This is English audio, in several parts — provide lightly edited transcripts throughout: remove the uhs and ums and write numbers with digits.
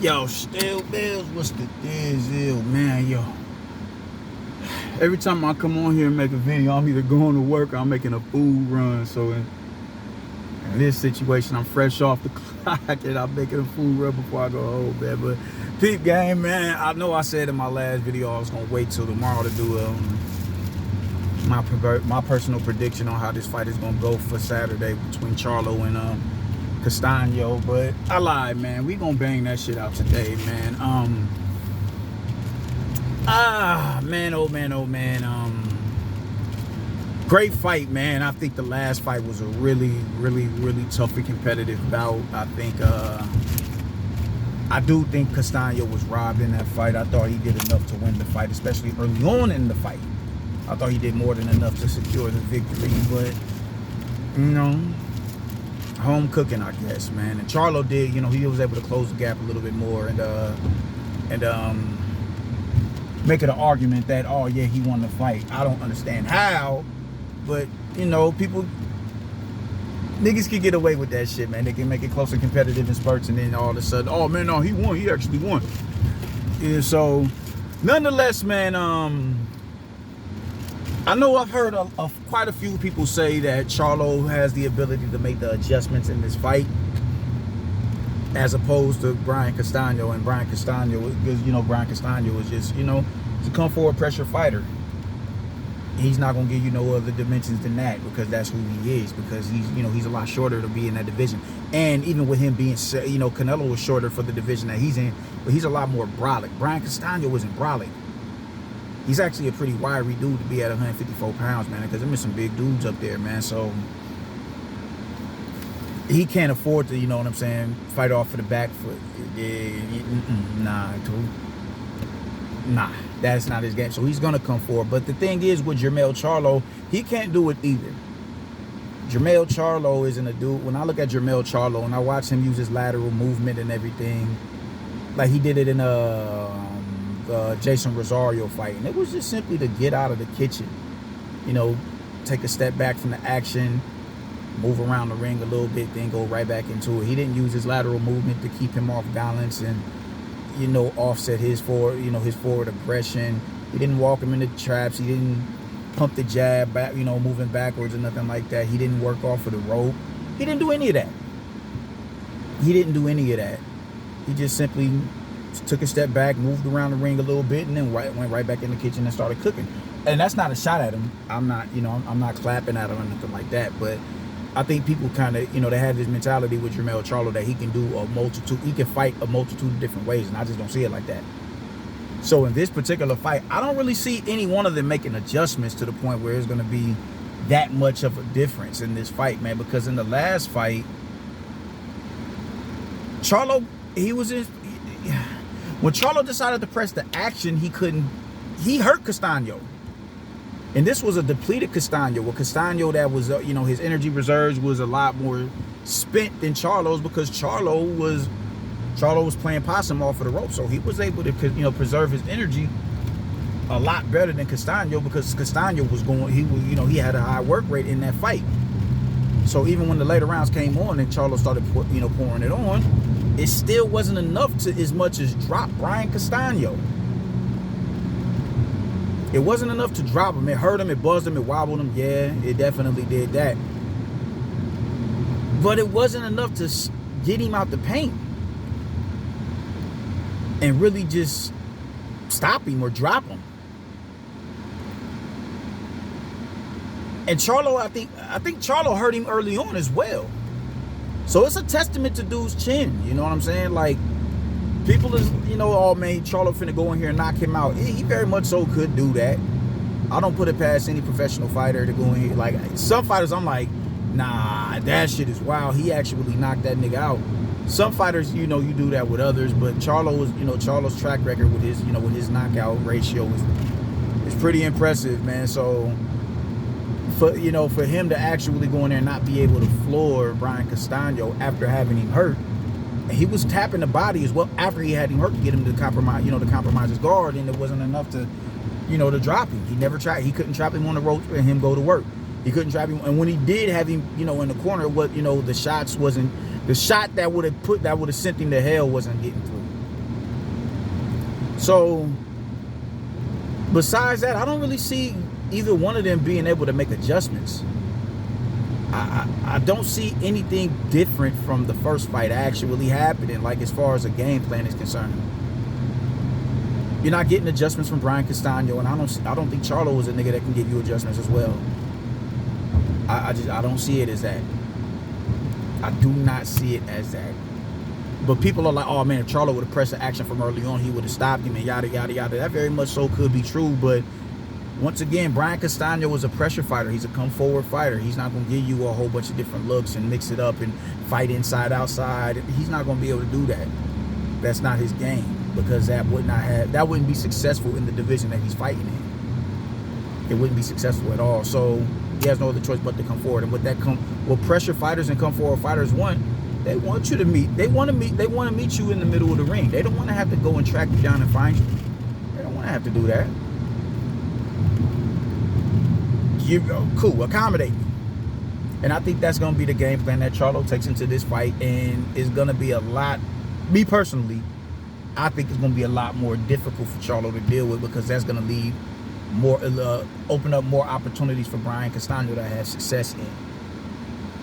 Yo, still bills, what's the deal, man, yo. Every time I come on here and make a video, I'm either going to work or I'm making a food run. So in this situation, I'm fresh off the clock and I'm making a food run before I go home, man. But peep game, man, I know I said in my last video I was gonna wait till tomorrow to do my personal prediction on how this fight is gonna go for Saturday between Charlo and Castaño, but I lied, man. We gonna bang that shit out today, man. Man, oh man. Great fight, man. I think the last fight was a really tough and competitive bout. I do think Castaño was robbed in that fight. I thought he did enough to win the fight, especially early on in the fight. I thought he did more than enough to secure the victory, but you know, home cooking, I guess, man. And Charlo did, you know, he was able to close the gap a little bit more and make it an argument that, oh yeah, he won the fight. I don't understand how, but you know, niggas can get away with that shit, man. They can make it close and competitive in spurts, and then all of a sudden, oh man, no, he won. He actually won. Yeah, so nonetheless, man, I know I've heard of quite a few people say that Charlo has the ability to make the adjustments in this fight as opposed to Brian Castaño. And Brian Castaño, because, you know, Brian Castaño is just, you know, he's a come forward pressure fighter. He's not going to give you no other dimensions than that because that's who he is, because he's, you know, he's a lot shorter to be in that division. And even with him being, you know, Canelo was shorter for the division that he's in, but he's a lot more brolic. Brian Castaño isn't brolic. He's actually a pretty wiry dude to be at 154 pounds, man, because there's some big dudes up there, man. So he can't afford to, you know what I'm saying, fight off of the back foot. Nah, that's not his game. So he's going to come forward. But the thing is with Jermell Charlo, he can't do it either. Jermell Charlo isn't a dude. When I look at Jermell Charlo and I watch him use his lateral movement and everything, like he did it in Jason Rosario fight, and it was just simply to get out of the kitchen, you know, take a step back from the action, move around the ring a little bit, then go right back into it. He didn't use his lateral movement to keep him off balance and, you know, offset his forward aggression. He didn't walk him into traps. He didn't pump the jab back, you know, moving backwards or nothing like that. He didn't work off of the rope. He didn't do any of that. He just simply took a step back, moved around the ring a little bit, and then went right back in the kitchen and started cooking. And that's not a shot at him. I'm not clapping at him or nothing like that. But I think people kind of, you know, they have this mentality with Jermell Charlo that he can do he can fight a multitude of different ways, and I just don't see it like that. So in this particular fight, I don't really see any one of them making adjustments to the point where it's going to be that much of a difference in this fight, man. Because in the last fight, Charlo, when Charlo decided to press the action, he hurt Castaño. And this was a depleted Castaño. Well, Castaño that was, you know, his energy reserves was a lot more spent than Charlo's, because Charlo was playing possum off of the rope. So he was able to, you know, preserve his energy a lot better than Castaño, because Castaño was he had a high work rate in that fight. So even when the later rounds came on and Charlo started, you know, pouring it on, it still wasn't enough to as much as drop Brian Castaño. It wasn't enough to drop him. It hurt him, it buzzed him, it wobbled him. Yeah, it definitely did that. But it wasn't enough to get him out the paint and really just stop him or drop him. And Charlo, I think Charlo hurt him early on as well. So it's a testament to dude's chin, you know what I'm saying? Like, people is, you know, oh man, Charlo finna go in here and knock him out. He very much so could do that. I don't put it past any professional fighter to go in here. Like, some fighters, I'm like, nah, that shit is wild. He actually knocked that nigga out. Some fighters, you know, you do that with others, but Charlo's track record with his knockout ratio is pretty impressive, man. So for him to actually go in there and not be able to floor Brian Castaño after having him hurt, and he was tapping the body as well after he had him hurt to get him to compromise his guard, and it wasn't enough to, you know, to drop him. He couldn't trap him on the ropes and him go to work. He couldn't trap him, and when he did have him, you know, in the corner, the shot that would have sent him to hell wasn't getting through. So besides that, I don't really see either one of them being able to make adjustments. I don't see anything different from the first fight actually happening, like as far as a game plan is concerned. You're not getting adjustments from Brian Castaño, and I don't think Charlo is a nigga that can give you adjustments as well. I don't see it as that. I do not see it as that. But people are like, oh man, if Charlo would have pressed the action from early on, he would have stopped him and yada yada yada. That very much so could be true, but once again, Brian Castaño is a pressure fighter. He's a come forward fighter. He's not going to give you a whole bunch of different looks and mix it up and fight inside, outside. He's not going to be able to do that. That's not his game, because that wouldn't be successful in the division that he's fighting in. It wouldn't be successful at all. So he has no other choice but to come forward. And what pressure fighters and come forward fighters want, they want you to meet. They want to meet you in the middle of the ring. They don't want to have to go and track you down and find you. They don't want to have to do that. Cool, accommodate me. And I think that's going to be the game plan that Charlo takes into this fight, and it's going to be a lot, me personally, I think it's going to be a lot more difficult for Charlo to deal with, because that's going to leave more, open up more opportunities for Brian Castaño to have success in.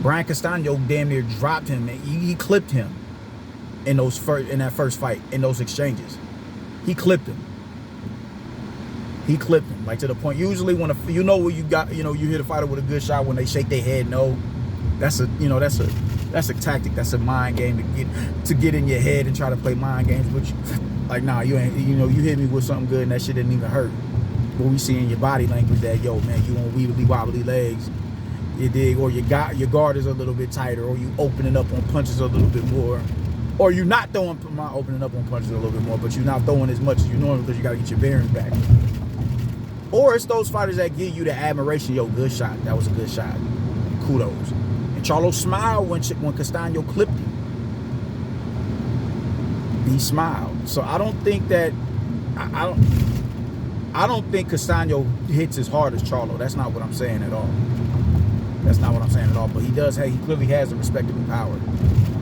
Brian Castaño damn near dropped him. He clipped him in that first fight, in those exchanges. He clipped him. He clipped him, like to the point. Usually when you know where you hit a fighter with a good shot, when they shake their head no, that's a tactic. That's a mind game to get in your head and try to play mind games with you. Like, nah, you ain't, you hit me with something good and that shit didn't even hurt. But we see in your body language that, yo man, you on weebly wobbly legs, you dig, or your guard is a little bit tighter, or you opening up on punches a little bit more, or you're not opening up on punches a little bit more, but you're not throwing as much as you normally, because you got to get your bearings back. Or it's those fighters that give you the admiration, yo, good shot. That was a good shot. Kudos. And Charlo smiled when Castaño clipped him. He smiled. So I don't think that I don't think Castaño hits as hard as Charlo. That's not what I'm saying at all. That's not what I'm saying at all. But he clearly has a respectable power.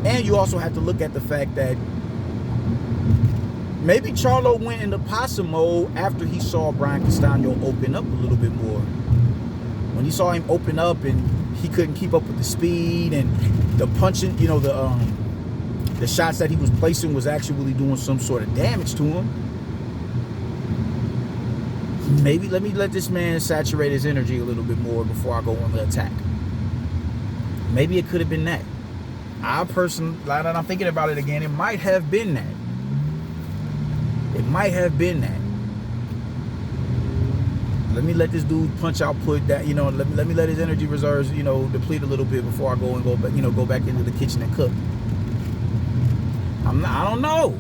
And you also have to look at the fact that maybe Charlo went into possum mode after he saw Brian Castaño open up a little bit more. When he saw him open up and he couldn't keep up with the speed and the punching, the shots that he was placing was actually doing some sort of damage to him. Maybe let me let this man saturate his energy a little bit more before I go on the attack. Maybe it could have been that. I'm thinking about it again, it might have been that. It might have been that. Let me let this dude punch output that, let me let his energy reserves, deplete a little bit before I go back into the kitchen and cook. I don't know.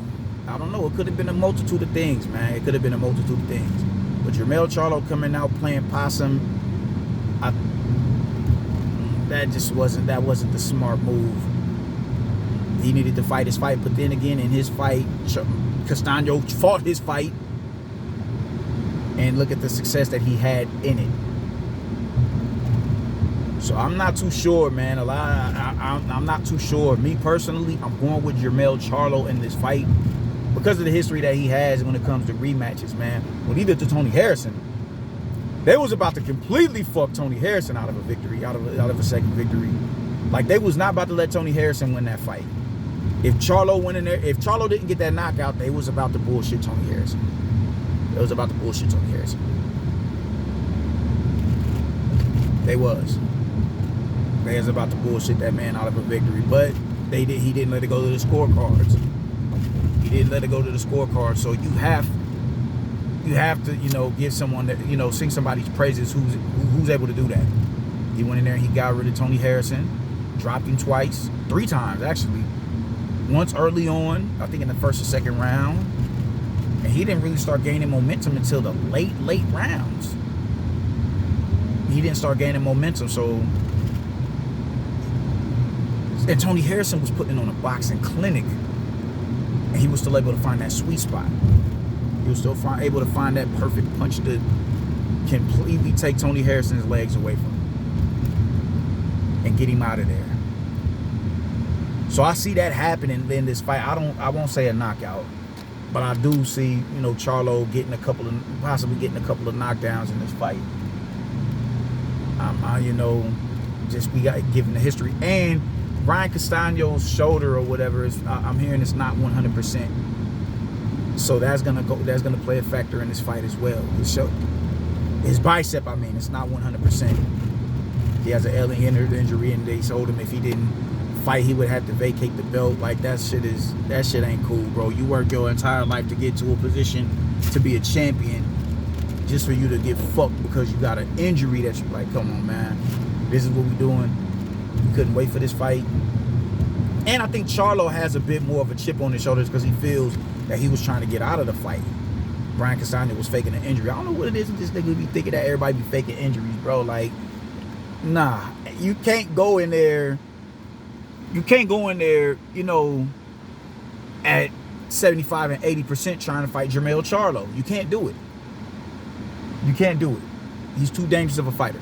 It could have been a multitude of things, man. It could have been a multitude of things. But Jermell Charlo coming out playing possum, that wasn't the smart move. He needed to fight his fight, but then again, in his fight, Castaño fought his fight, and look at the success that he had in it. So I'm not too sure, man. I'm not too sure. Me personally, I'm going with Jermell Charlo in this fight because of the history that he has when it comes to rematches, man. When he did to Tony Harrison, they was about to completely fuck Tony Harrison out of a victory, out of a second victory. Like, they was not about to let Tony Harrison win that fight. If Charlo went in there, if Charlo didn't get that knockout, they was about to bullshit Tony Harrison. They was about to bullshit Tony Harrison. They was about to bullshit that man out of a victory, but he didn't let it go to the scorecards. He didn't let it go to the scorecards. So you have to, give someone that, sing somebody's praises who's able to do that. He went in there and he got rid of Tony Harrison, dropped him three times actually. Once early on, I think in the first or second round, and he didn't really start gaining momentum until the late rounds. He didn't start gaining momentum, and Tony Harrison was putting on a boxing clinic, and he was still able to find that sweet spot. He was still able to find that perfect punch to completely take Tony Harrison's legs away from him and get him out of there. So I see that happening in this fight. I won't say a knockout, But I do see, you know, Charlo possibly getting a couple of knockdowns in this fight. You know, just we got given the history, and Brian Castaño's shoulder or whatever is, I'm hearing it's not 100%. So that's gonna play a factor in this fight as well. His bicep, I mean, it's not 100%. He has an alien injury, and they told him if he didn't fight, he would have to vacate the belt. Like, that shit ain't cool, bro. You work your entire life to get to a position to be a champion, just for you to get fucked because you got an injury that you're like, come on, man. This is what we doing. You couldn't wait for this fight. And I think Charlo has a bit more of a chip on his shoulders because he feels that he was trying to get out of the fight. Brian Castaño was faking an injury. I don't know what it is. This nigga be thinking that everybody be faking injuries, bro. Like, nah. You can't go in there. You can't go in there, you know, at 75 and 80% trying to fight Jermell Charlo. You can't do it. You can't do it. He's too dangerous of a fighter.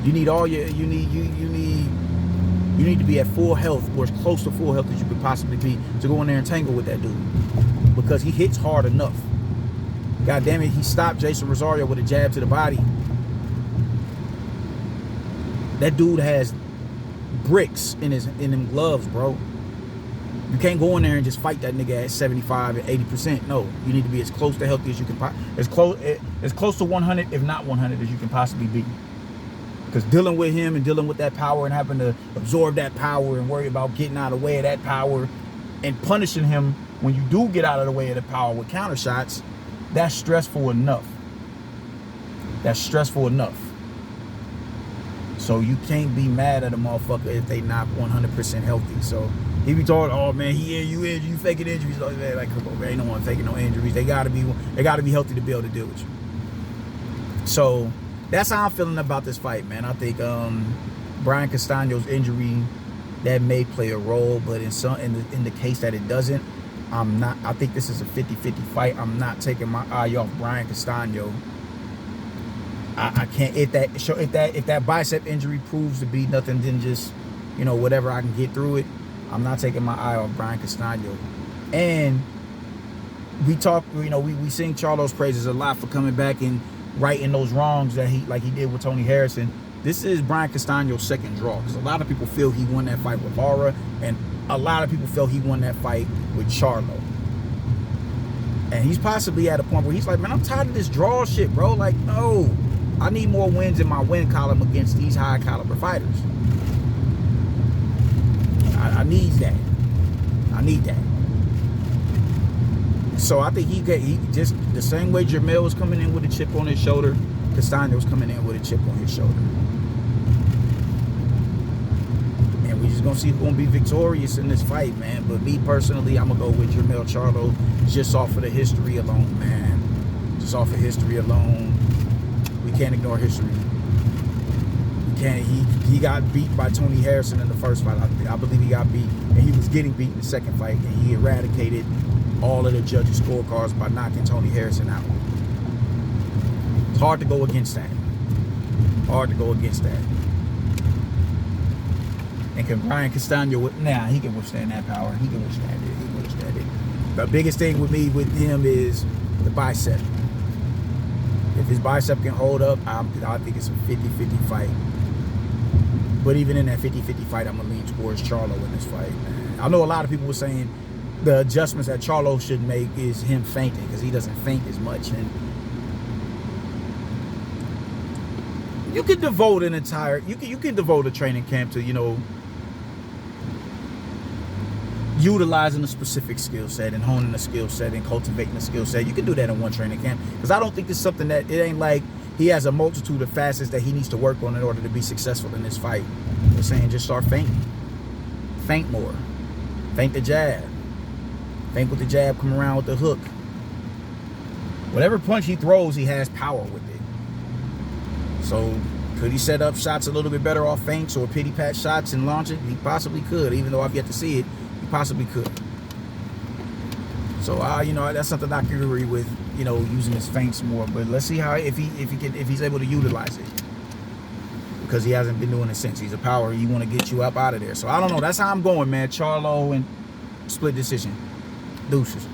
You need all your, you need to be at full health, or as close to full health as you could possibly be, to go in there and tangle with that dude, because he hits hard enough. God damn it, he stopped Jason Rosario with a jab to the body. That dude has bricks in them gloves, bro. You can't go in there and just fight that nigga at 75 and 80%. No, you need to be as close to healthy as you can, as close to 100, if not 100, as you can possibly be. Because dealing with him and dealing with that power and having to absorb that power and worry about getting out of the way of that power and punishing him when you do get out of the way of the power with counter shots, that's stressful enough. That's stressful enough. So you can't be mad at a motherfucker if they not 100% healthy. So he be talking, oh man, you faking injuries. Like, come on, man, ain't no one faking no injuries. They gotta be healthy to be able to deal with you. So that's how I'm feeling about this fight, man. I think Brian Castaño's injury, that may play a role, but in the case that it doesn't, I'm not. I think this is a 50-50 fight. I'm not taking my eye off Brian Castaño. I can't, if that bicep injury proves to be nothing than just, you know, whatever, I can get through it, I'm not taking my eye off Brian Castaño. And we talk, you know, we sing Charlo's praises a lot for coming back and righting those wrongs that he did with Tony Harrison. This is Brian Castaño's second draw, because a lot of people feel he won that fight with Lara, and a lot of people feel he won that fight with Charlo. And he's possibly at a point where he's like, man, I'm tired of this draw shit, bro. Like, no, I need more wins in my win column against these high caliber fighters. I need that. I need that. So I think he just the same way Jermell was coming in with a chip on his shoulder, Castaño was coming in with a chip on his shoulder. And we just gonna see who's gonna be victorious in this fight, man. But me personally, I'm gonna go with Jermell Charlo, just off of the history alone, man. Just off of history alone. We can't ignore history. We can't. He got beat by Tony Harrison in the first fight. I believe he got beat, and he was getting beat in the second fight, and he eradicated all of the judges' scorecards by knocking Tony Harrison out. It's hard to go against that. Hard to go against that. And can Brian Castaño, he can withstand that power. He can withstand it. He can withstand it. The biggest thing with me with him is the bicep. If his bicep can hold up, I think it's a 50-50 fight. But even in that 50-50 fight, I'm going to lean towards Charlo in this fight, man. I know a lot of people were saying the adjustments that Charlo should make is him fainting, because he doesn't faint as much. And you can devote an entire, you can devote a training camp to, you know, utilizing a specific skill set and honing a skill set and cultivating a skill set. You can do that in one training camp, because I don't think it's something that, it ain't like he has a multitude of facets that he needs to work on in order to be successful in this fight. They're saying just start fainting. Faint more. Faint the jab. Faint with the jab, come around with the hook. Whatever punch he throws, he has power with it. So could he set up shots a little bit better off feints or pity pat shots and launch it? He possibly could, even though I've yet to see it. He possibly could. So you know, that's something I can agree with, you know, using his feints more. But let's see how if he's able to utilize it, because he hasn't been doing it since. He's a power. You want to get you up out of there. So I don't know. That's how I'm going, man. Charlo and split decision. Deuces.